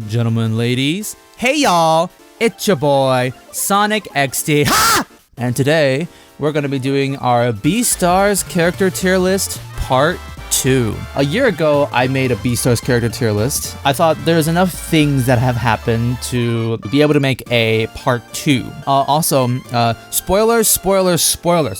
Gentlemen, ladies, hey y'all, it's your boy, SonicHaXD, ha! And today, we're gonna be doing our BEASTARS character tier list part 2. A year ago, I made a BEASTARS character tier list. I thought there's enough things that have happened to be able to make a part 2. Also, spoilers.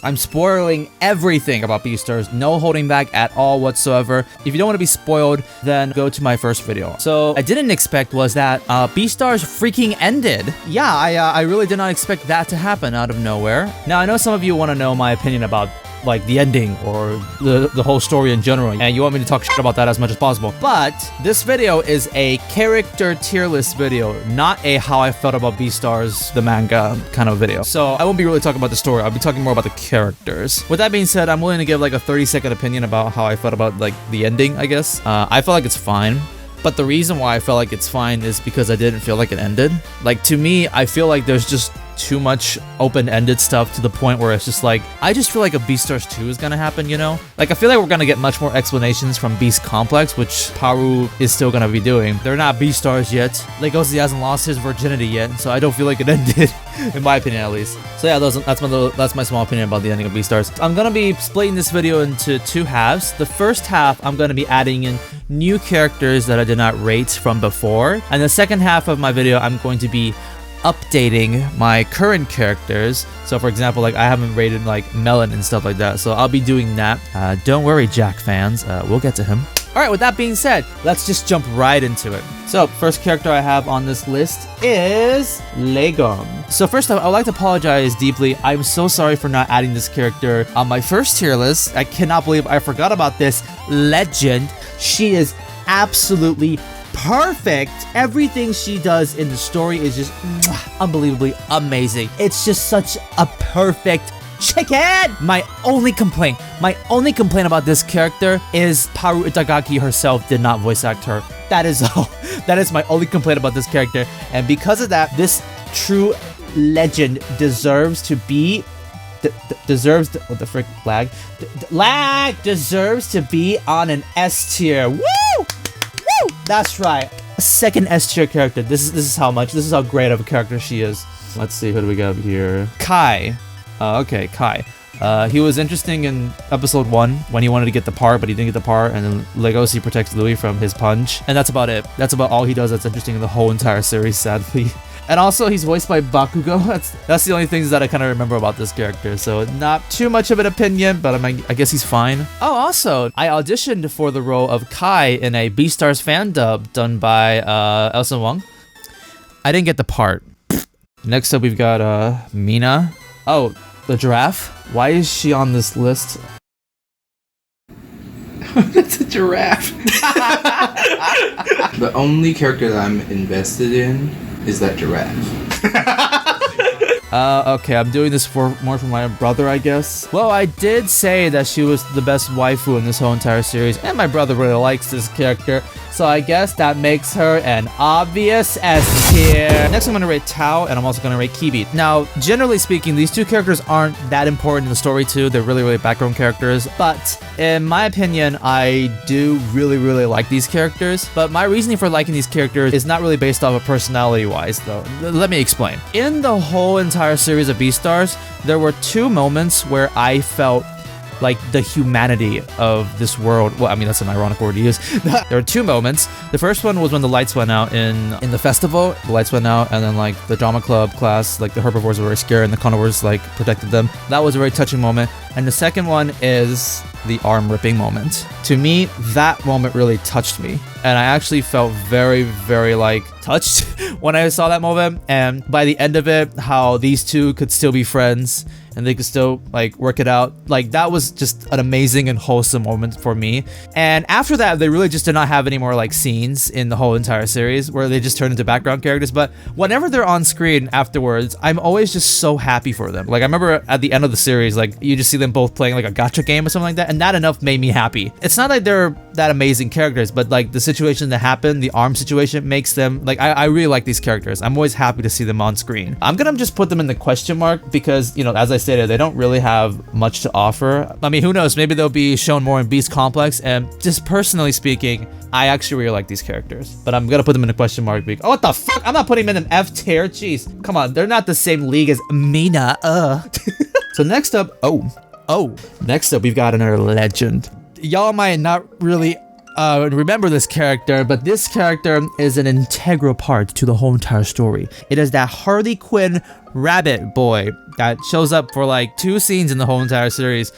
I'm spoiling everything about BEASTARS, no holding back at all whatsoever. If you don't want to be spoiled, then go to my first video. So, I didn't expect was that BEASTARS freaking ended. Yeah, I really did not expect that to happen out of nowhere. Now, I know some of you want to know my opinion about like the ending or the whole story in general, and you want me to talk shit about that as much as possible. But this video is a character tier list video, not a how I felt about BEASTARS, the manga kind of video. So I won't be really talking about the story, I'll be talking more about the characters. With that being said, I'm willing to give like a 30-second opinion about how I felt about like the ending, I guess. I felt like it's fine. But the reason why I felt like it's fine is because I didn't feel like it ended. Like, to me, I feel like there's just too much open-ended stuff to the point where it's just like, I just feel like a BEASTARS 2 is gonna happen, you know? Like, I feel like we're gonna get much more explanations from Beast Complex, which Puru is still gonna be doing. They're not BEASTARS yet. Legoshi hasn't lost his virginity yet, so I don't feel like it ended, in my opinion at least. So yeah, that's my small opinion about the ending of BEASTARS. I'm gonna be splitting this video into 2 halves. The first half, I'm gonna be adding in new characters that I did not rate from before. And the second half of my video, I'm going to be updating my current characters. So for example, like I haven't rated like Melon and stuff like that, so I'll be doing that. Don't worry, Jack fans, we'll get to him. Alright, with that being said, let's just jump right into it. So, first character I have on this list is Legom. So first off, I would like to apologize deeply. I'm so sorry for not adding this character on my first tier list. I cannot believe I forgot about this legend. She is absolutely perfect. Everything she does in the story is just unbelievably amazing. It's just such a perfect chicken! My only complaint about this character is Puru Itagaki herself did not voice act her. That is all. That is my only complaint about this character. And because of that, this true legend deserves to be deserves to be on an S tier. Woo! Woo! That's right. A second S tier character. This is how great of a character she is. Let's see, who do we got here? Kai. Okay, Kai. He was interesting in episode 1 when he wanted to get the part, but he didn't get the part, and then Legoshi protects Louis from his punch. And that's about it. That's about all he does that's interesting in the whole entire series, sadly. And also, he's voiced by Bakugo. That's the only things that I kind of remember about this character. So, not too much of an opinion, but I guess he's fine. Oh, also, I auditioned for the role of Kai in a BEASTARS fan dub done by Elsa Wong. I didn't get the part. Next up, we've got Mina. Oh, the giraffe? Why is she on this list? That's a giraffe. The only character that I'm invested in is that giraffe. Okay, I'm doing this more for my brother, I guess. Well, I did say that she was the best waifu in this whole entire series, and my brother really likes this character, so I guess that makes her an obvious S tier. Next, I'm gonna rate Tao, and I'm also gonna rate Kibi. Now, generally speaking, these 2 characters aren't that important in the story too. They're really background characters, but in my opinion, I do really like these characters. But my reasoning for liking these characters is not really based off of personality-wise, though. Let me explain. In the whole entire series of BEASTARS, there were 2 moments where I felt like the humanity of this world. Well, I mean, that's an ironic word to use. There were 2 moments. The first one was when the lights went out in the festival. The lights went out, and then like the drama club class, like the herbivores were very scared and the carnivores like protected them. That was a very touching moment. And the second one is the arm ripping moment. To me, that moment really touched me. And I actually felt very like touched when I saw that moment. And by the end of it, how these 2 could still be friends and they could still like work it out. Like, that was just an amazing and wholesome moment for me. And after that, they really just did not have any more like scenes in the whole entire series where they just turned into background characters. But whenever they're on screen afterwards, I'm always just so happy for them. Like, I remember at the end of the series, like you just see them both playing like a gacha game or something like that, and that enough made me happy. It's not like they're that amazing characters, but like the situation that happened, the arm situation, makes them like, I really like these characters. I'm always happy to see them on screen. I'm gonna just put them in the question mark because, you know, as I stated, they don't really have much to offer. I mean, who knows, maybe they'll be shown more in Beast Complex. And just personally speaking, I actually really like these characters, but I'm gonna put them in a question mark week. Oh, what the fuck? I'm not putting them in an F tier. Jeez, come on, they're not the same league as Mina. So next up, next up we've got another legend. Y'all might not really remember this character, but this character is an integral part to the whole entire story. It is that Harley Quinn rabbit boy that shows up for like 2 scenes in the whole entire series.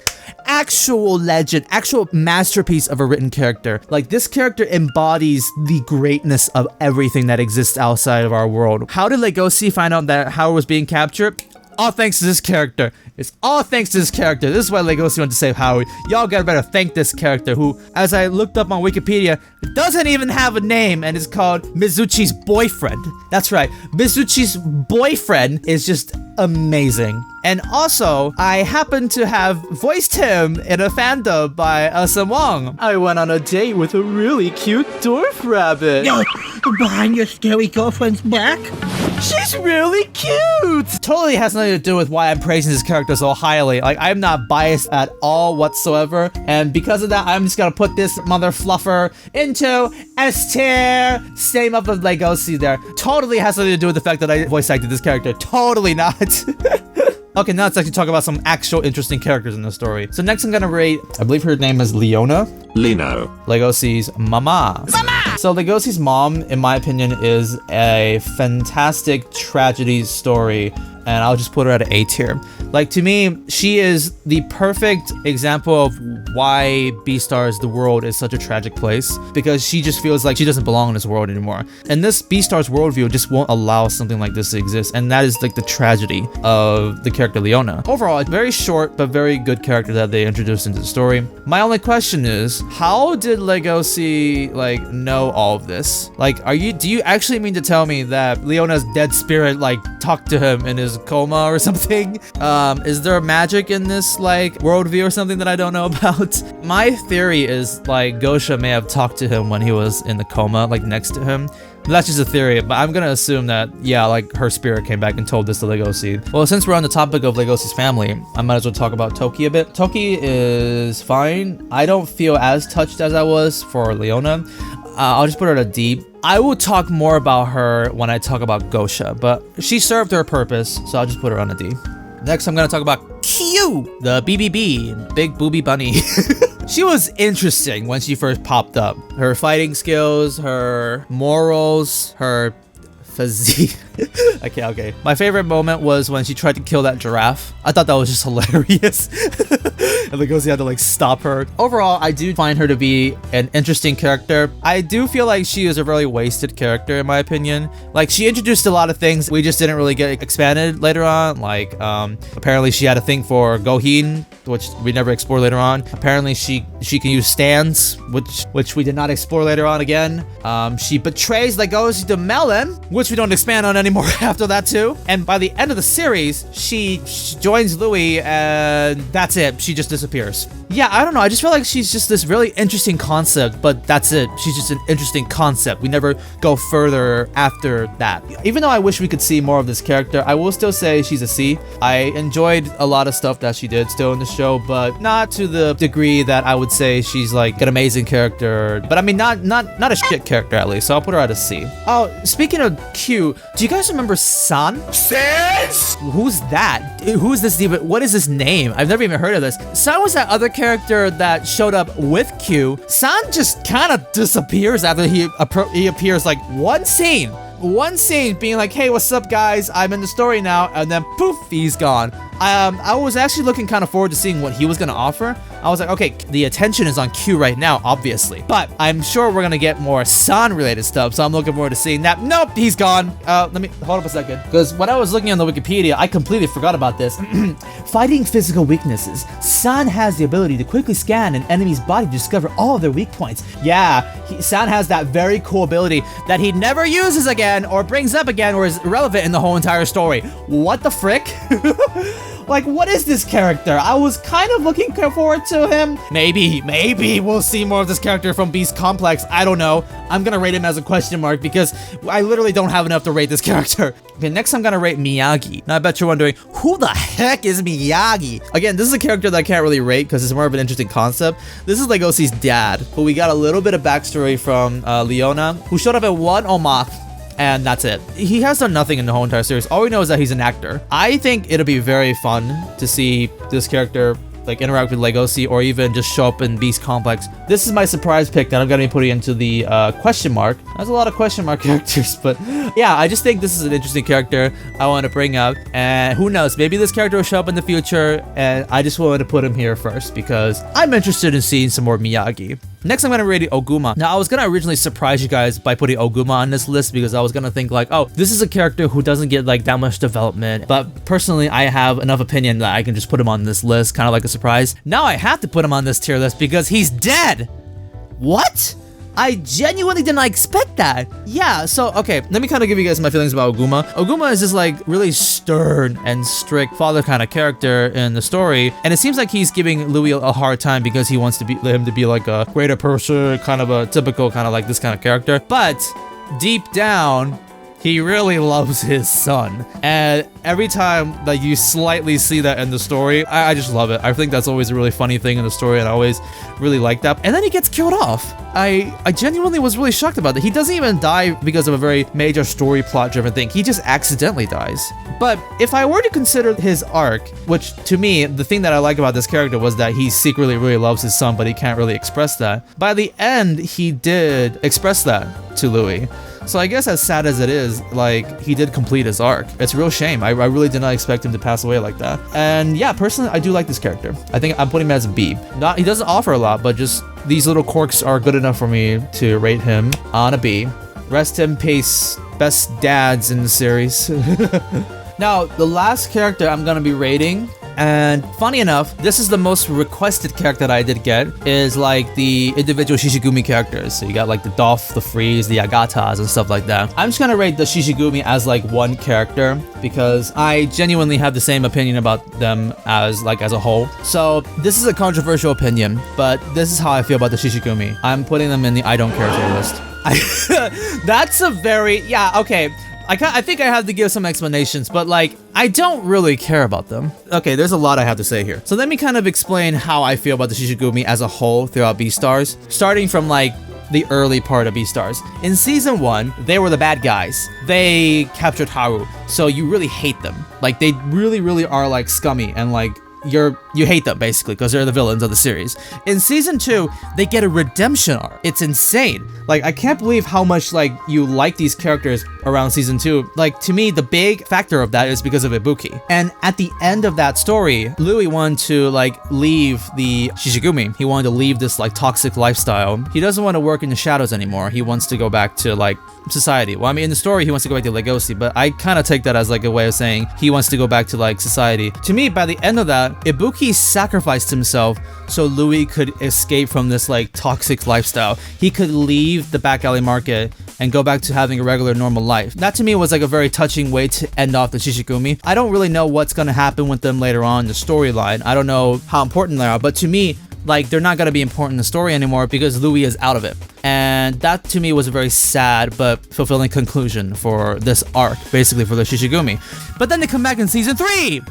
Actual legend, actual masterpiece of a written character. Like, this character embodies the greatness of everything that exists outside of our world. How did Legoshi find out that Howard was being captured? All thanks to this character. It's all thanks to this character. This is why Legoshi went to save Howard. Y'all gotta better thank this character who, as I looked up on Wikipedia, doesn't even have a name and is called Mizuchi's boyfriend. That's right, Mizuchi's boyfriend is just amazing. And also, I happen to have voiced him in a fandom by Wong. I went on a date with a really cute dwarf rabbit. No, behind your scary girlfriend's back? She's really cute! Totally has nothing to do with why I'm praising this character so highly. Like, I'm not biased at all whatsoever. And because of that, I'm just gonna put this mother fluffer into S tier. Same up with Legoshi there. Totally has nothing to do with the fact that I voice acted this character. Totally not. Okay, now let's actually talk about some actual interesting characters in the story. So next I'm gonna rate, I believe her name is Leona. Lino. Legoshi's mama. So Legoshi's mom, in my opinion, is a fantastic tragedy story, and I'll just put her at an A tier. Like, to me, she is the perfect example of why BEASTARS, the world, is such a tragic place, because she just feels like she doesn't belong in this world anymore. And this BEASTARS worldview just won't allow something like this to exist, and that is like the tragedy of the character Leona. Overall, a very short but very good character that they introduced into the story. My only question is, how did Legoshi like know all of this? Like, do you actually mean to tell me that Leona's dead spirit like talked to him in his coma or something? Is there magic in this like worldview or something that I don't know about? My theory is like Gosha may have talked to him when he was in the coma, like next to him. That's just a theory, but I'm gonna assume that, yeah, like her spirit came back and told this to Legoshi. Well, since we're on the topic of Legoshi's family, I might as well talk about Toki a bit. Toki is fine. I don't feel as touched as I was for Leona. I'll just put her at a D. I will talk more about her when I talk about Gosha, but she served her purpose, so I'll just put her on a D. Next, I'm gonna talk about Q, the BBB, Big Booby Bunny. She was interesting when she first popped up. Her fighting skills, her morals, her physique. Okay. My favorite moment was when she tried to kill that giraffe. I thought that was just hilarious. And Legoshi had to like stop her. Overall, I do find her to be an interesting character. I do feel like she is a really wasted character in my opinion. Like, she introduced a lot of things we just didn't really get expanded later on. Like, apparently she had a thing for Gohin, which we never explored later on. Apparently she can use stands, which we did not explore later on again. She betrays Legoshi to Melon, which we don't expand on anymore after that too. And by the end of the series, she joins Louis and that's it. She just disappears. Yeah, I don't know. I just feel like she's just this really interesting concept, but that's it. She's just an interesting concept. We never go further after that. Even though I wish we could see more of this character, I will still say she's a C. I enjoyed a lot of stuff that she did still in the show, but not to the degree that I would say she's like an amazing character. But I mean, not a shit character at least. So I'll put her at a C. Oh, speaking of Q, do you guys remember San? Sis! Who's that? Who's this even? What is this name? I've never even heard of this. San was that other character that showed up with Q. San just kind of disappears after he appears like one scene being like, hey, what's up guys, I'm in the story now, and then poof, he's gone. I was actually looking kind of forward to seeing what he was going to offer. I was like, okay, the attention is on Q right now, obviously, but I'm sure we're going to get more San related stuff, so I'm looking forward to seeing that. Nope, he's gone. Let me hold up a second, because when I was looking on the Wikipedia, I completely forgot about this. Fighting physical weaknesses. San has the ability to quickly scan an enemy's body to discover all of their weak points. Yeah, San has that very cool ability that he never uses again or brings up again or is irrelevant in the whole entire story. What the frick? Like, what is this character? I was kind of looking forward to him. Maybe we'll see more of this character from Beast Complex. I don't know. I'm gonna rate him as a question mark because I literally don't have enough to rate this character. Okay, next I'm gonna rate Miyagi. Now I bet you're wondering, who the heck is Miyagi? Again, this is a character that I can't really rate because it's more of an interesting concept. This is Legosi's dad, but we got a little bit of backstory from Leona, who showed up at one Omath, and that's it. He has done nothing in the whole entire series. All we know is that he's an actor. I think it'll be very fun to see this character like interact with Legosi or even just show up in Beast Complex. This is my surprise pick that I'm gonna be putting into the question mark. There's a lot of question mark characters, but yeah, I just think this is an interesting character I want to bring up, and who knows, maybe this character will show up in the future, and I just wanted to put him here first because I'm interested in seeing some more Miyagi. Next, I'm gonna rate Oguma. Now, I was gonna originally surprise you guys by putting Oguma on this list because I was gonna think like, oh, this is a character who doesn't get like that much development. But personally, I have enough opinion that I can just put him on this list, kind of like a surprise. Now I have to put him on this tier list because he's dead. What? I genuinely did not expect that. Yeah, so, okay, let me kind of give you guys my feelings about Oguma. Oguma is this, like, really stern and strict father kind of character in the story, and it seems like he's giving Louis a hard time because he wants him to be, like, a greater person, kind of a typical, kind of like this kind of character. But, deep down, he really loves his son. And every time that you slightly see that in the story, I just love it. I think that's always a really funny thing in the story, and I always really like that. And then he gets killed off. I genuinely was really shocked about that. He doesn't even die because of a very major story plot driven thing. He just accidentally dies. But if I were to consider his arc, which to me, the thing that I like about this character was that he secretly really loves his son, but he can't really express that. By the end, he did express that to Louis. So I guess as sad as it is, like, he did complete his arc. It's a real shame. I really did not expect him to pass away like that. And yeah, personally, I do like this character. I think I'm putting him as a B. He doesn't offer a lot, but just these little quirks are good enough for me to rate him on a B. Rest in peace, best dads in the series. Now, the last character I'm gonna be rating, and funny enough, this is the most requested character that I did get, is like the individual Shishigumi characters. So you got like the Dolph, the Freeze, the Agatas, and stuff like that. I'm just gonna rate the Shishigumi as like one character because I genuinely have the same opinion about them as a whole. So this is a controversial opinion, but this is how I feel about the Shishigumi. I'm putting them in the I don't care tier list. That's a very, yeah, okay. I think I have to give some explanations, but like, I don't really care about them. Okay, there's a lot I have to say here. So let me kind of explain how I feel about the Shishigumi as a whole throughout BEASTARS, starting from like the early part of BEASTARS. In season 1, they were the bad guys. They captured Haru, so you really hate them. Like, they really are like scummy and like, you hate them basically because they're the villains of the series. In season 2, they get a redemption arc. It's insane. Like, I can't believe how much like you like these characters around season 2. Like, to me, the big factor of that is because of Ibuki. And at the end of that story, Louis wanted to like leave the Shishigumi. He wanted to leave this like toxic lifestyle. He doesn't want to work in the shadows anymore. He wants to go back to like society. Well, I mean, in the story, he wants to go back to Legosi, but I kind of take that as like a way of saying he wants to go back to like society. To me, by the end of that, Ibuki sacrificed himself so Louis could escape from this like toxic lifestyle. He could leave the back alley market and go back to having a regular normal life. That to me was like a very touching way to end off the Shishigumi. I don't really know what's gonna happen with them later on in the storyline. I don't know how important they are, but to me, like, they're not gonna be important in the story anymore because Louis is out of it. And that to me was a very sad but fulfilling conclusion for this arc, basically for the Shishigumi. But then they come back in season 3!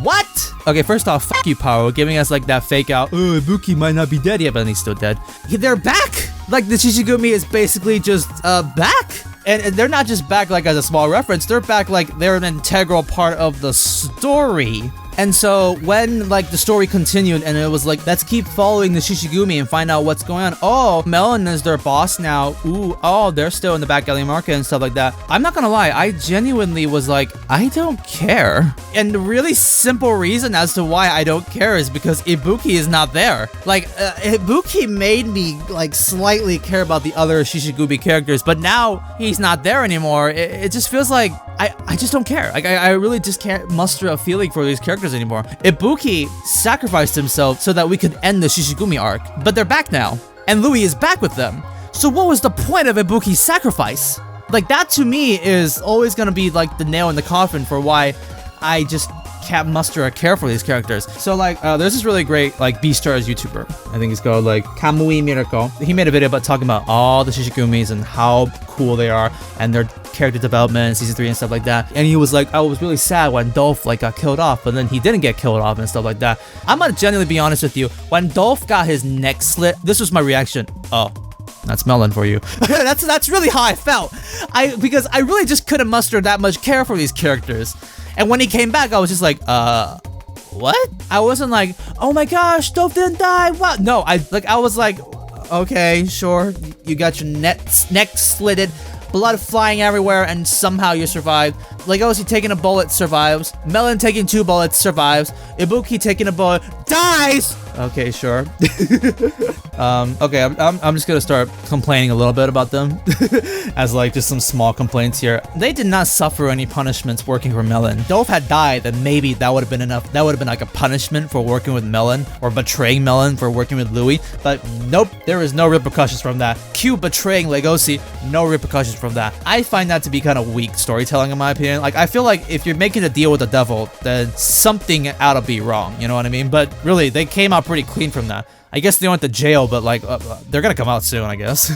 What? Okay, first off, fuck you, Puru, giving us like that fake out, oh, Ibuki might not be dead yet, but he's still dead. They're back! Like, the Shishigumi is basically just, back! And they're not just back like as a small reference, they're back like they're an integral part of the story. And so when like the story continued and it was like, let's keep following the Shishigumi and find out what's going on. Oh, Melon is their boss now. Ooh, oh, they're still in the back alley market and stuff like that. I'm not gonna lie, I genuinely was like, I don't care. And the really simple reason as to why I don't care is because Ibuki is not there. Like, Ibuki made me like slightly care about the other Shishigumi characters, but now he's not there anymore. It just feels like I just don't care. Like, I really just can't muster a feeling for these characters anymore. Ibuki sacrificed himself so that we could end the Shishigumi arc, but they're back now, and Louis is back with them. So what was the point of Ibuki's sacrifice? Like, that to me is always gonna be like the nail in the coffin for why I just can't muster a care for these characters. So like, there's this really great like BEASTARS YouTuber. I think he's called like Kamui Miracle. He made a video about talking about all the shishigumis and how cool they are and their character development in season 3 and stuff like that. And he was like, I was really sad when Dolph like got killed off, but then he didn't get killed off and stuff like that. I'm gonna genuinely be honest with you. When Dolph got his neck slit, this was my reaction. Oh, that's melon for you. that's really how I felt. Because I really just couldn't muster that much care for these characters. And when he came back, I was just like, what? I wasn't like, oh my gosh, Dolph didn't die. What? No, I was like, okay, sure. You got your neck slitted, blood flying everywhere, and somehow you survived. Legoshi taking a bullet survives. Melon taking 2 bullets survives. Ibuki taking a bullet dies. Okay, sure. Okay, I'm just gonna start complaining a little bit about them as like just some small complaints here. They did not suffer any punishments working for Melon. Dolph had died, then maybe that would have been enough. That would have been like a punishment for working with Melon or betraying Melon for working with Louis. But nope, there is no repercussions from that. Q betraying Legoshi, no repercussions from that. I find that to be kind of weak storytelling in my opinion. Like I feel like if you're making a deal with the devil, then something ought to be wrong. You know what I mean? But really, they came out pretty clean from that. I guess they went to jail, but like, they're gonna come out soon, I guess.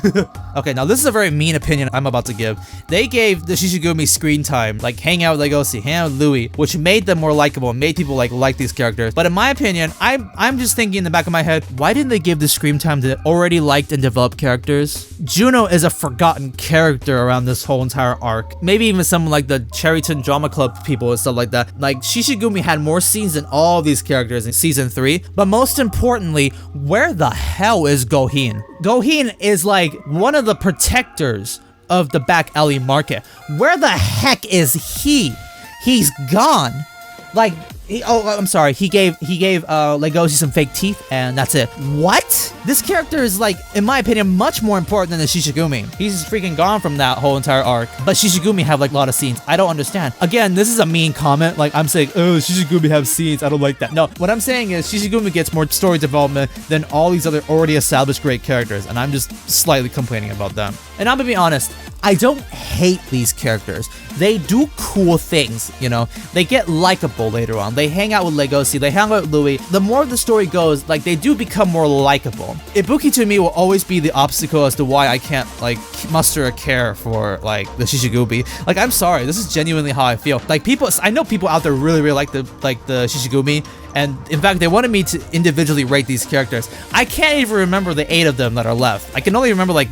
Okay, now this is a very mean opinion I'm about to give. They gave the Shishigumi screen time, like hang out with Legoshi, hang out with Louis, which made them more likable and made people like these characters. But in my opinion, I'm just thinking in the back of my head, why didn't they give the screen time to already liked and developed characters? Juno is a forgotten character around this whole entire arc. Maybe even someone like the Cherryton Drama Club people and stuff like that. Like, Shishigumi had more scenes than all of these characters in season 3, but most importantly, where the hell is Gohin? Gohin is like one of the protectors of the back alley market. Where the heck is he? He's gone. Like, I'm sorry. He gave Legoshi some fake teeth, and that's it. What? This character is like, in my opinion, much more important than the Shishigumi. He's freaking gone from that whole entire arc. But Shishigumi have like a lot of scenes. I don't understand. Again, this is a mean comment. Like I'm saying, oh, Shishigumi have scenes. I don't like that. No, what I'm saying is Shishigumi gets more story development than all these other already established great characters, and I'm just slightly complaining about them. And I'm gonna be honest, I don't hate these characters. They do cool things, you know. They get likable later on. They hang out with Legoshi, they hang out with Louis. The more the story goes, like they do become more likable. Ibuki to me will always be the obstacle as to why I can't like muster a care for like the Shishigumi. Like I'm sorry, this is genuinely how I feel. Like people, I know people out there really like the Shishigumi, and in fact they wanted me to individually rate these characters. I can't even remember the 8 of them that are left. I can only remember like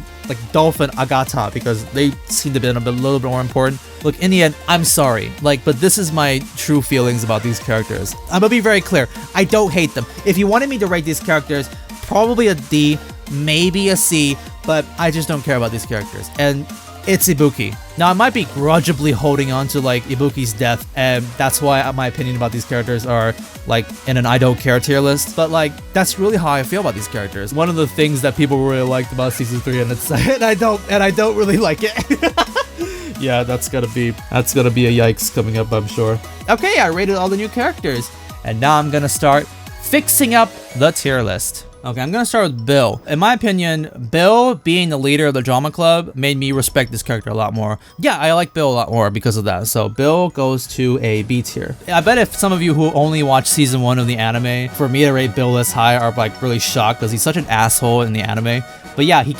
Dolph and Agata because they seem to be a little bit more important. Look, in the end, I'm sorry, like, but this is my true feelings about these characters. I'm gonna be very clear. I don't hate them. If you wanted me to rate these characters, probably a D, maybe a C, but I just don't care about these characters. And it's Ibuki. Now, I might be grudgingly holding on to like Ibuki's death, and that's why my opinion about these characters are like in an I don't care tier list. But like, that's really how I feel about these characters. One of the things that people really liked about season 3, and I don't really like it. Yeah, that's gonna be a yikes coming up, I'm sure. Okay, I rated all the new characters, and now I'm gonna start fixing up the tier list. Okay, I'm gonna start with Bill. In my opinion, Bill being the leader of the drama club made me respect this character a lot more. Yeah, I like Bill a lot more because of that. So Bill goes to a B tier. I bet if some of you who only watched season 1 of the anime, for me to rate Bill this high are like really shocked because he's such an asshole in the anime. But yeah, he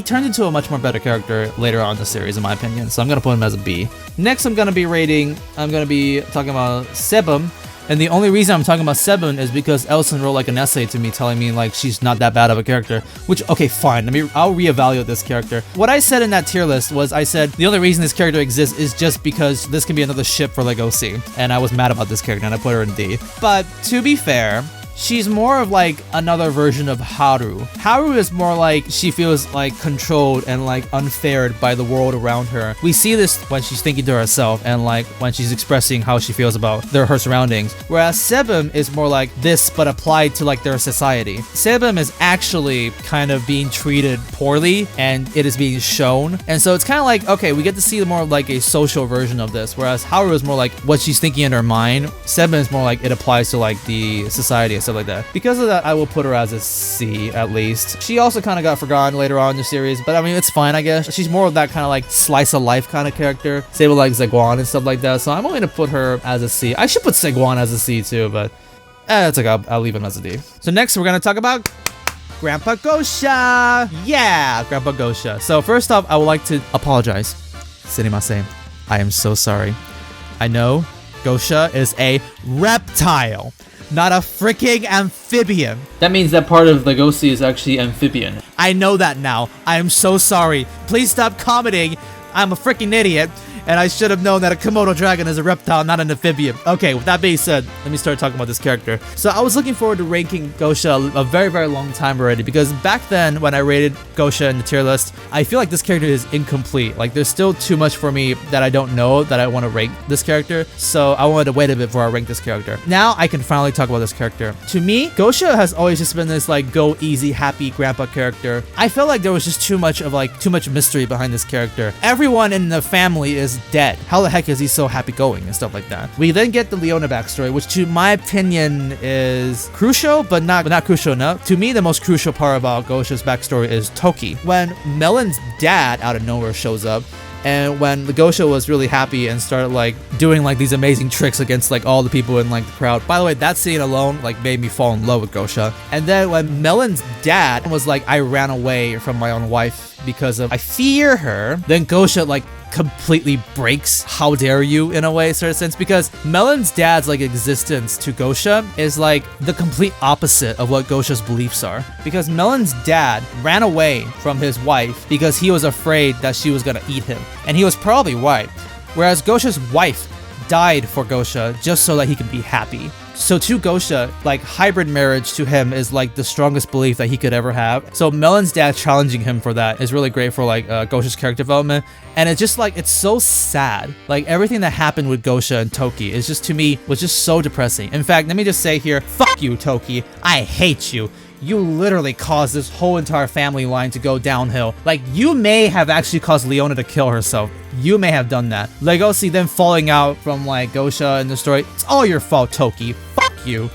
turns into a much more better character later on in the series, in my opinion. So I'm gonna put him as a B. Next, I'm gonna be talking about Sebum. And the only reason I'm talking about Sebum is because Elson wrote like an essay to me telling me like she's not that bad of a character. Which, okay, fine. I'll reevaluate this character. What I said in that tier list was I said the only reason this character exists is just because this can be another ship for Legoshi. And I was mad about this character and I put her in D. But to be fair, she's more of like another version of Haru. Haru is more like she feels like controlled and like unfared by the world around her. We see this when she's thinking to herself and like when she's expressing how she feels about her surroundings. Whereas Sebum is more like this but applied to like their society. Sebum is actually kind of being treated poorly and it is being shown. And so it's kind of like, okay, we get to see more of like a social version of this. Whereas Haru is more like what she's thinking in her mind. Sebum is more like it applies to like the society. So stuff like that. Because of that, I will put her as a C at least. She also kind of got forgotten later on in the series, but I mean, it's fine, I guess. She's more of that kind of like slice of life kind of character. Same with like Segwan and stuff like that. So I'm only gonna put her as a C. I should put Segwan as a C too, but it's okay. I'll leave him as a D. So next, we're gonna talk about Grandpa Gosha. Yeah, Grandpa Gosha. So first off, I would like to apologize. Sumimasen. I am so sorry. I know Gosha is a reptile, not a freaking amphibian. That means that part of Legosi is actually amphibian. I know that now. I am so sorry. Please stop commenting. I'm a freaking idiot. And I should have known that a Komodo dragon is a reptile, not an amphibian. Okay, with that being said, let me start talking about this character. So I was looking forward to ranking Gosha a very, very long time already, because back then when I rated Gosha in the tier list, I feel like this character is incomplete. Like there's still too much for me that I don't know that I want to rank this character. So I wanted to wait a bit before I rank this character. Now I can finally talk about this character. To me, Gosha has always just been this like go easy, happy grandpa character. I felt like there was just too much mystery behind this character. Everyone in the family is dead. How the heck is he so happy-going and stuff like that? We then get the Leona backstory, which to my opinion is crucial, but not crucial enough. To me, the most crucial part about Gosha's backstory is Toki. When Melon's dad out of nowhere shows up, and when the Gosha was really happy and started like doing like these amazing tricks against like all the people in like the crowd. By the way, that scene alone like made me fall in love with Gosha. And then when Melon's dad was like, I ran away from my own wife because of I fear her, then Gosha like completely breaks how dare you in a way, sort of sense, because Melon's dad's like existence to Gosha is like the complete opposite of what Gosha's beliefs are, because Melon's dad ran away from his wife because he was afraid that she was gonna eat him, and he was probably right, whereas Gosha's wife died for Gosha just so that he could be happy. So to Gosha, like hybrid marriage to him is like the strongest belief that he could ever have. So Melon's dad challenging him for that is really great for like Gosha's character development. And it's just like, it's so sad. Like everything that happened with Gosha and Toki is just, to me, was just so depressing. In fact, let me just say here, fuck you, Toki. I hate you. You literally caused this whole entire family line to go downhill. Like, you may have actually caused Leona to kill herself. You may have done that. Legosi then falling out from like Gosha in the story. It's all your fault, Toki. Fuck you.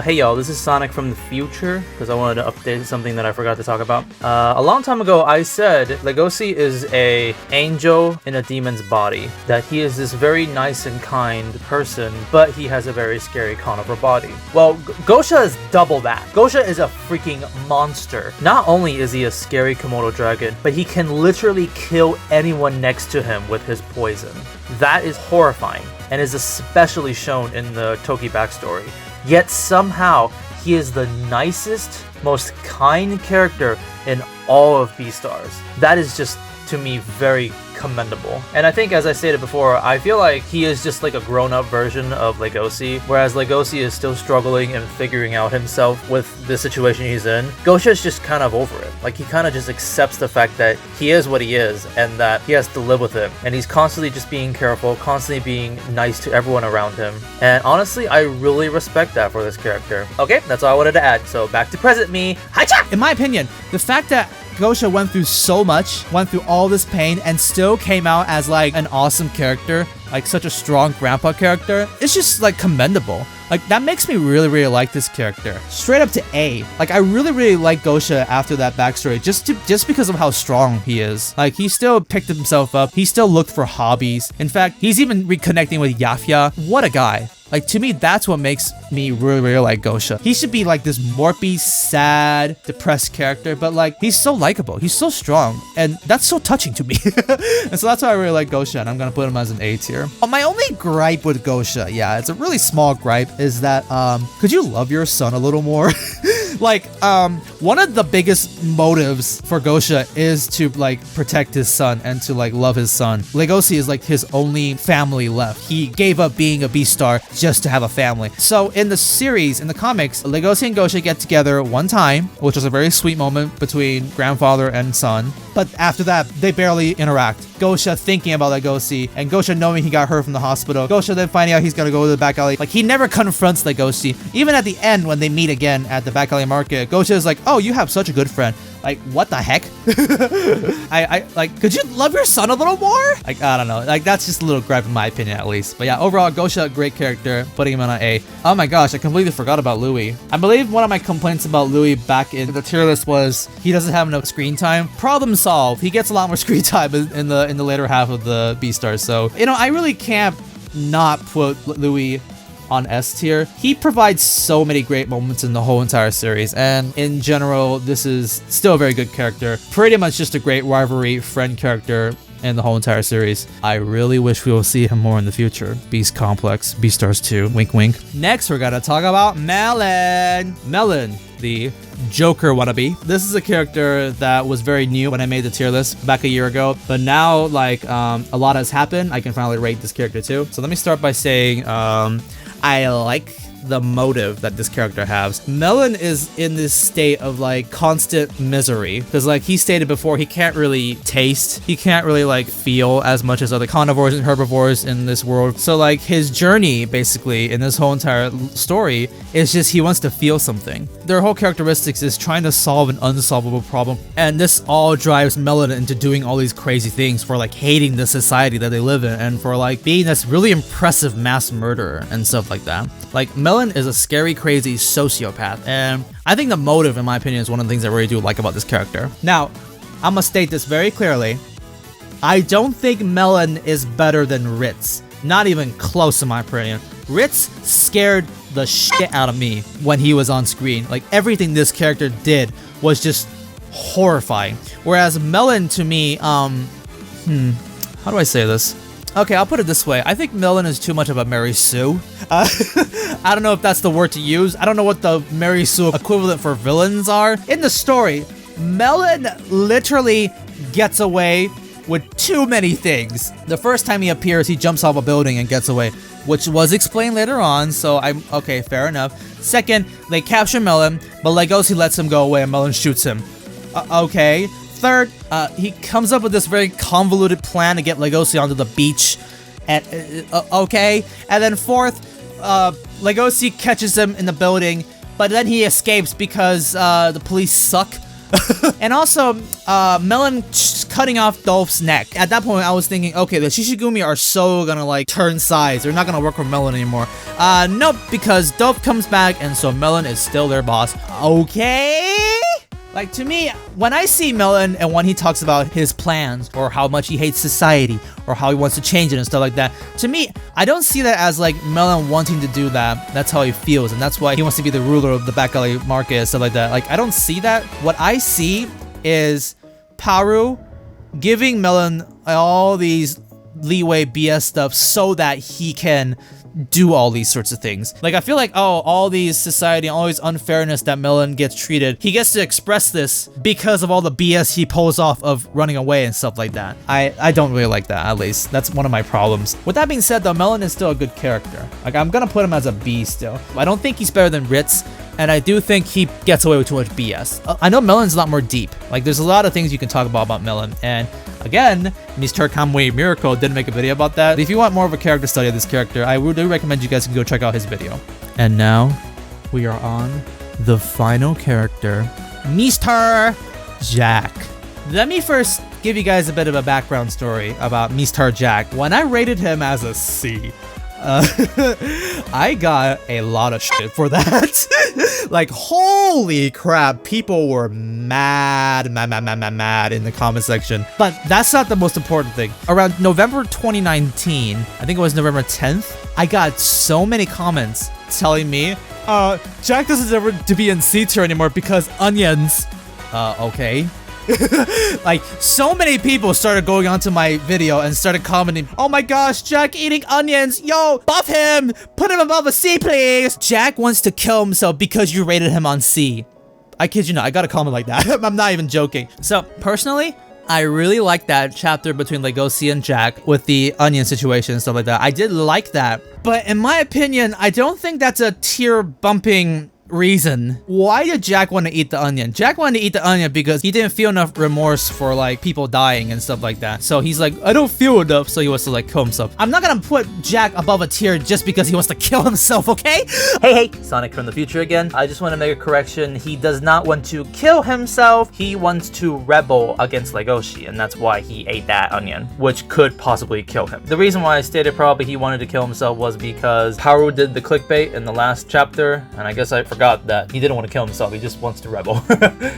Hey y'all, this is Sonic from the future, because I wanted to update something that I forgot to talk about. A long time ago, I said Legosi is a angel in a demon's body. That he is this very nice and kind person, but he has a very scary carnivore body. Well, Gosha is double that. Gosha is a freaking monster. Not only is he a scary Komodo dragon, but he can literally kill anyone next to him with his poison. That is horrifying, and is especially shown in the Toki backstory. Yet somehow, he is the nicest, most kind character in all of BEASTARS. That is just, to me, very commendable. And I think, as I stated before, I feel like he is just like a grown-up version of Legosi, whereas Legosi is still struggling and figuring out himself with the situation he's in. Gosha is just kind of over it. Like, he kind of just accepts the fact that he is what he is and that he has to live with it. And he's constantly just being careful, constantly being nice to everyone around him. And honestly, I really respect that for this character. Okay, that's all I wanted to add. So back to present me. Hi-cha! In my opinion, the fact that Gosha went through so much, went through all this pain, and still came out as like an awesome character, like such a strong grandpa character, it's just like commendable. Like, that makes me really, really like this character. Straight up to A. Like, I really, really like Gosha after that backstory, just because of how strong he is. Like, he still picked himself up. He still looked for hobbies. In fact, he's even reconnecting with Yafia. What a guy. Like, to me, that's what makes me really, really like Gosha. He should be like this morpy, sad, depressed character, but like, he's so likable. He's so strong, and that's so touching to me. And so that's why I really like Gosha, and I'm gonna put him as an A tier. My only gripe with Gosha, yeah, it's a really small gripe, is that, could you love your son a little more? Like, one of the biggest motives for Gosha is to like protect his son and to like love his son. Legosi is like his only family left. He gave up being a Beastar just to have a family. So in the series, in the comics, Legosi and Gosha get together one time, which was a very sweet moment between grandfather and son. But after that, they barely interact. Gosha thinking about Legosi, and Gosha knowing he got hurt from the hospital. Gosha then finding out he's gonna go to the back alley. Like, he never confronts Legosi. Even at the end, when they meet again at the back alley market, Gosha is like, oh, you have such a good friend. Like, what the heck? I like, could you love your son a little more? Like, I don't know. Like, that's just a little gripe in my opinion, at least. But yeah, overall, Gosha, great character. Putting him on an A. Oh my gosh, I completely forgot about Louis. I believe one of my complaints about Louis back in the tier list was he doesn't have enough screen time. Problem solved. He gets a lot more screen time in the later half of the BEASTARS. So, you know, I really can't not put Louis on S tier. He provides so many great moments in the whole entire series, and in general, this is still a very good character. Pretty much just a great rivalry friend character in the whole entire series. I really wish we will see him more in the future. Beast Complex, BEASTARS 2, wink wink. Next, we're gonna talk about Melon. Melon, the Joker wannabe. This is a character that was very new when I made the tier list back a year ago, but now like a lot has happened. I can finally rate this character too. So let me start by saying I like the motive that this character has. Melon is in this state of like constant misery because like he stated before, he can't really taste, he can't really like feel as much as other carnivores and herbivores in this world. So like his journey basically in this whole entire story is just he wants to feel something. Their whole characteristics is trying to solve an unsolvable problem, and this all drives Melon into doing all these crazy things, for like hating the society that they live in and for like being this really impressive mass murderer and stuff like that. Like Melon is a scary, crazy sociopath, and I think the motive, in my opinion, is one of the things I really do like about this character. Now, I'm gonna state this very clearly. I don't think Melon is better than Ritz. Not even close, in my opinion. Ritz scared the shit out of me when he was on screen. Like, everything this character did was just horrifying. Whereas Melon, to me, how do I say this? Okay, I'll put it this way. I think Melon is too much of a Mary Sue. I don't know if that's the word to use. I don't know what the Mary Sue equivalent for villains are. In the story, Melon literally gets away with too many things. The first time he appears, he jumps off a building and gets away, which was explained later on, so I'm okay, fair enough. Second, they capture Melon, but Legoshi lets him go away and Melon shoots him. Okay. Third, he comes up with this very convoluted plan to get Legoshi onto the beach. And okay. And then fourth, Legoshi catches him in the building, but then he escapes because the police suck. And also, Melon cutting off Dolph's neck. At that point, I was thinking, okay, the Shishigumi are so gonna like turn sides. They're not gonna work for Melon anymore. Nope, because Dolph comes back, and so Melon is still their boss. Okay. Like, to me, when I see Melon and when he talks about his plans or how much he hates society or how he wants to change it and stuff like that, to me, I don't see that as like Melon wanting to do that. That's how he feels, and that's why he wants to be the ruler of the back alley market and stuff like that. Like, I don't see that. What I see is Puru giving Melon all these leeway BS stuff so that he can do all these sorts of things. Like, I feel like, oh, all these society, all these unfairness that Melon gets treated, he gets to express this because of all the BS he pulls off of running away and stuff like that. I don't really like that, at least. That's one of my problems. With that being said, though, Melon is still a good character. Like, I'm gonna put him as a B still. I don't think he's better than Ritz, and I do think he gets away with too much BS. I know Melon's a lot more deep. Like, there's a lot of things you can talk about Melon, and again, Mr. Kamui Miracle didn't make a video about that. If you want more of a character study of this character, I would recommend you guys can go check out his video. And now, we are on the final character, Mr. Jack. Let me first give you guys a bit of a background story about Mr. Jack. When I rated him as a C, I got a lot of shit for that. Like, holy crap, people were mad in the comment section. But that's not the most important thing. Around November 2019, I think it was November 10th, I got so many comments telling me, Jack doesn't deserve to be in C tier anymore because onions. Okay. Like, so many people started going onto my video and started commenting, oh my gosh, Jack eating onions, yo, buff him, put him above a C, please. Jack wants to kill himself because you rated him on C. I kid you not, I got a comment like that. I'm not even joking. So, personally, I really like that chapter between Legoshi and Jack with the onion situation and stuff like that. I did like that. But in my opinion, I don't think that's a tier bumping reason. Why did Jack want to eat the onion? Jack wanted to eat the onion because he didn't feel enough remorse for like people dying and stuff like that. So he's like, I don't feel enough, so he wants to like kill himself. I'm not gonna put Jack above a tier just because he wants to kill himself, okay? Hey, Sonic from the future again. I just want to make a correction. He does not want to kill himself. He wants to rebel against Legoshi, and that's why he ate that onion, which could possibly kill him. The reason why I stated probably he wanted to kill himself was because Puru did the clickbait in the last chapter, and I guess I forgot that he didn't want to kill himself. He just wants to rebel.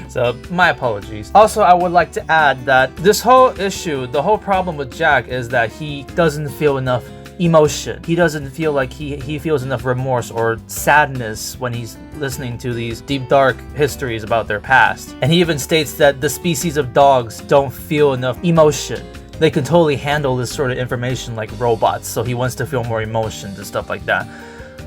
So my apologies. Also, I would like to add that this whole issue, the whole problem with Jack is that he doesn't feel enough emotion. He doesn't feel like he feels enough remorse or sadness when he's listening to these deep dark histories about their past. And he even states that the species of dogs don't feel enough emotion. They can totally handle this sort of information like robots, so he wants to feel more emotions and stuff like that.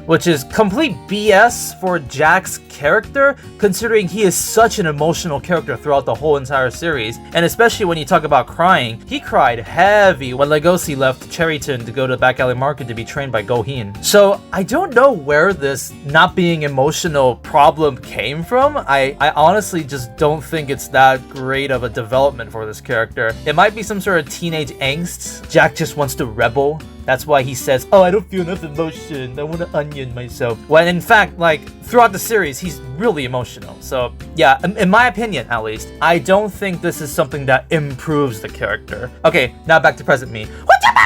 Which is complete BS for Jack's character, considering he is such an emotional character throughout the whole entire series. And especially when you talk about crying, he cried heavy when Legoshi left Cherryton to go to the back alley market to be trained by Gohin. So I don't know where this not being emotional problem came from. I honestly just don't think it's that great of a development for this character. It might be some sort of teenage angst. Jack just wants to rebel. That's why he says, oh, I don't feel enough emotion. I want to onion myself. When in fact, like, throughout the series, he's really emotional. So, yeah, in my opinion, at least, I don't think this is something that improves the character. Okay, now back to present me.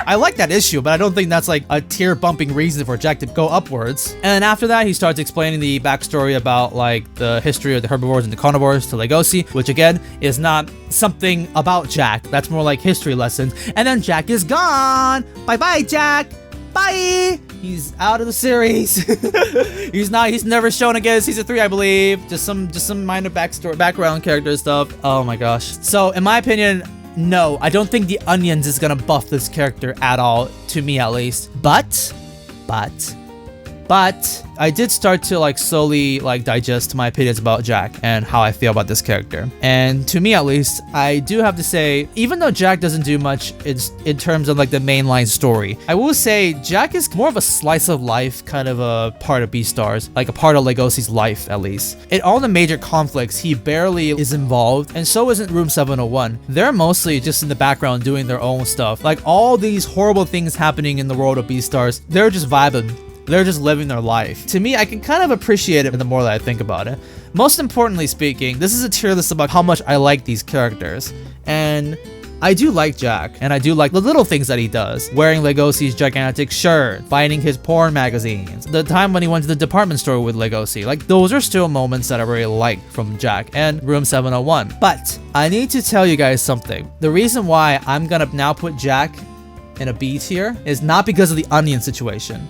I like that issue, but I don't think that's like a tier bumping reason for Jack to go upwards. And after that, he starts explaining the backstory about like the history of the herbivores and the carnivores to Legoshi, which again is not something about Jack. That's more like history lessons. And then Jack is gone. Bye-bye, Jack. Bye. He's out of the series. He's never shown again in season 3, I believe. Just some minor background character stuff. Oh my gosh. So in my opinion, no, I don't think the onions is gonna buff this character at all, to me at least. But I did start to like slowly like digest my opinions about Jack and how I feel about this character. And to me at least, I do have to say, even though Jack doesn't do much in terms of like the mainline story, I will say Jack is more of a slice of life kind of a part of BEASTARS, like a part of Legoshi's life at least. In all the major conflicts, he barely is involved, and so isn't Room 701. They're mostly just in the background doing their own stuff. Like all these horrible things happening in the world of BEASTARS, they're just vibing. They're just living their life. To me, I can kind of appreciate it the more that I think about it. Most importantly speaking, this is a tier list about how much I like these characters. And I do like Jack, and I do like the little things that he does. Wearing Legoshi's gigantic shirt, finding his porn magazines, the time when he went to the department store with Legoshi. Like, those are still moments that I really like from Jack and Room 701. But I need to tell you guys something. The reason why I'm gonna now put Jack in a B tier is not because of the onion situation,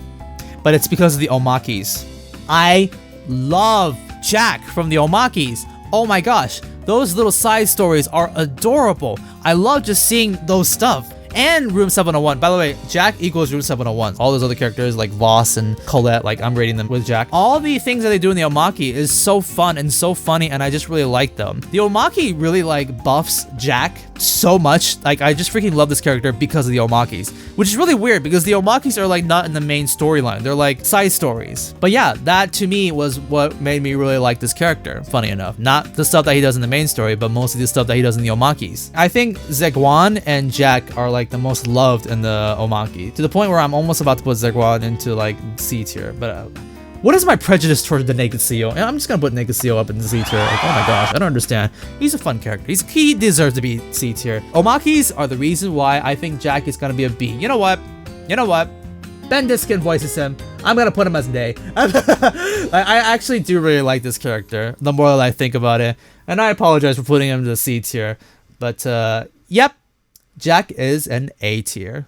but it's because of the Omakis. I love Jack from the Omakis. Oh my gosh, those little side stories are adorable. I love just seeing those stuff. And Room 701. By the way, Jack equals Room 701. All those other characters like Voss and Colette, like I'm rating them with Jack. All the things that they do in the Omaki is so fun and so funny, and I just really like them. The Omaki really like buffs Jack so much. Like I just freaking love this character because of the Omakis, which is really weird because the Omakis are like not in the main storyline. They're like side stories. But yeah, that to me was what made me really like this character, funny enough. Not the stuff that he does in the main story, but mostly the stuff that he does in the Omakis. I think Zegwan and Jack are like the most loved in the Omaki, to the point where I'm almost about to put Zegwan into like C tier. But what is my prejudice toward the Naked CEO? I'm just gonna put Naked CEO up in the C tier. Like, oh my gosh, I don't understand. He's a fun character. He deserves to be C tier. Omakis are the reason why I think Jack is gonna be a B. You know what? Ben Diskin voices him. I'm gonna put him as an A. I actually do really like this character, the more that I think about it. And I apologize for putting him to the C tier. But yep, Jack is an A tier.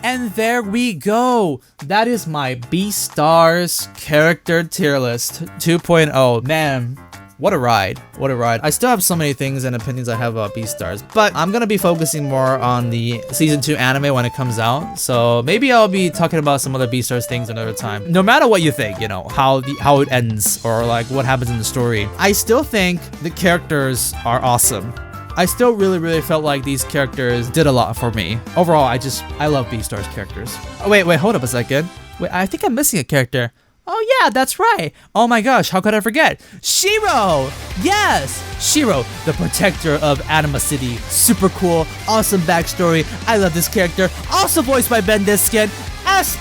And there we go. That is my BEASTARS character tier list 2.0. Man, what a ride. What a ride. I still have so many things and opinions I have about BEASTARS, but I'm gonna be focusing more on the season 2 anime when it comes out. So maybe I'll be talking about some other BEASTARS things another time. No matter what you think, you know, how it ends or like what happens in the story, I still think the characters are awesome. I still really felt like these characters did a lot for me. Overall, I love BEASTARS characters. Oh, wait, hold up a second. Wait, I think I'm missing a character. Oh yeah, that's right. Oh my gosh, how could I forget? Shiro! Yes! Shiro, the protector of Anima City. Super cool, awesome backstory. I love this character. Also voiced by Ben Diskin. S+.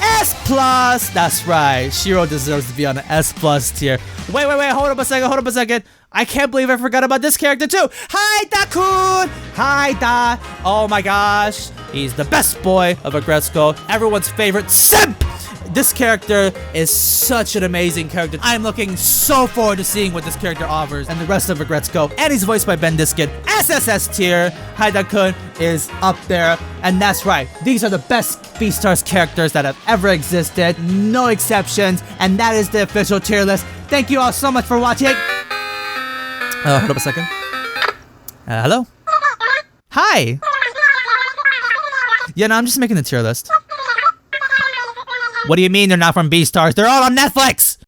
S+. That's right. Shiro deserves to be on an S+ tier. Wait, hold up a second. I can't believe I forgot about this character too. Haida-kun! Haida! Oh my gosh. He's the best boy of Agretsuko. Everyone's favorite simp! This character is such an amazing character. I'm looking so forward to seeing what this character offers and the rest of Agretsuko. And he's voiced by Ben Diskin. SSS tier. Haida-kun is up there. And that's right. These are the best BEASTARS characters that have ever existed. No exceptions. And that is the official tier list. Thank you all so much for watching. Hold up a second. Hello? Hi! Yeah, no, I'm just making the tier list. What do you mean they're not from BEASTARS? They're all on Netflix!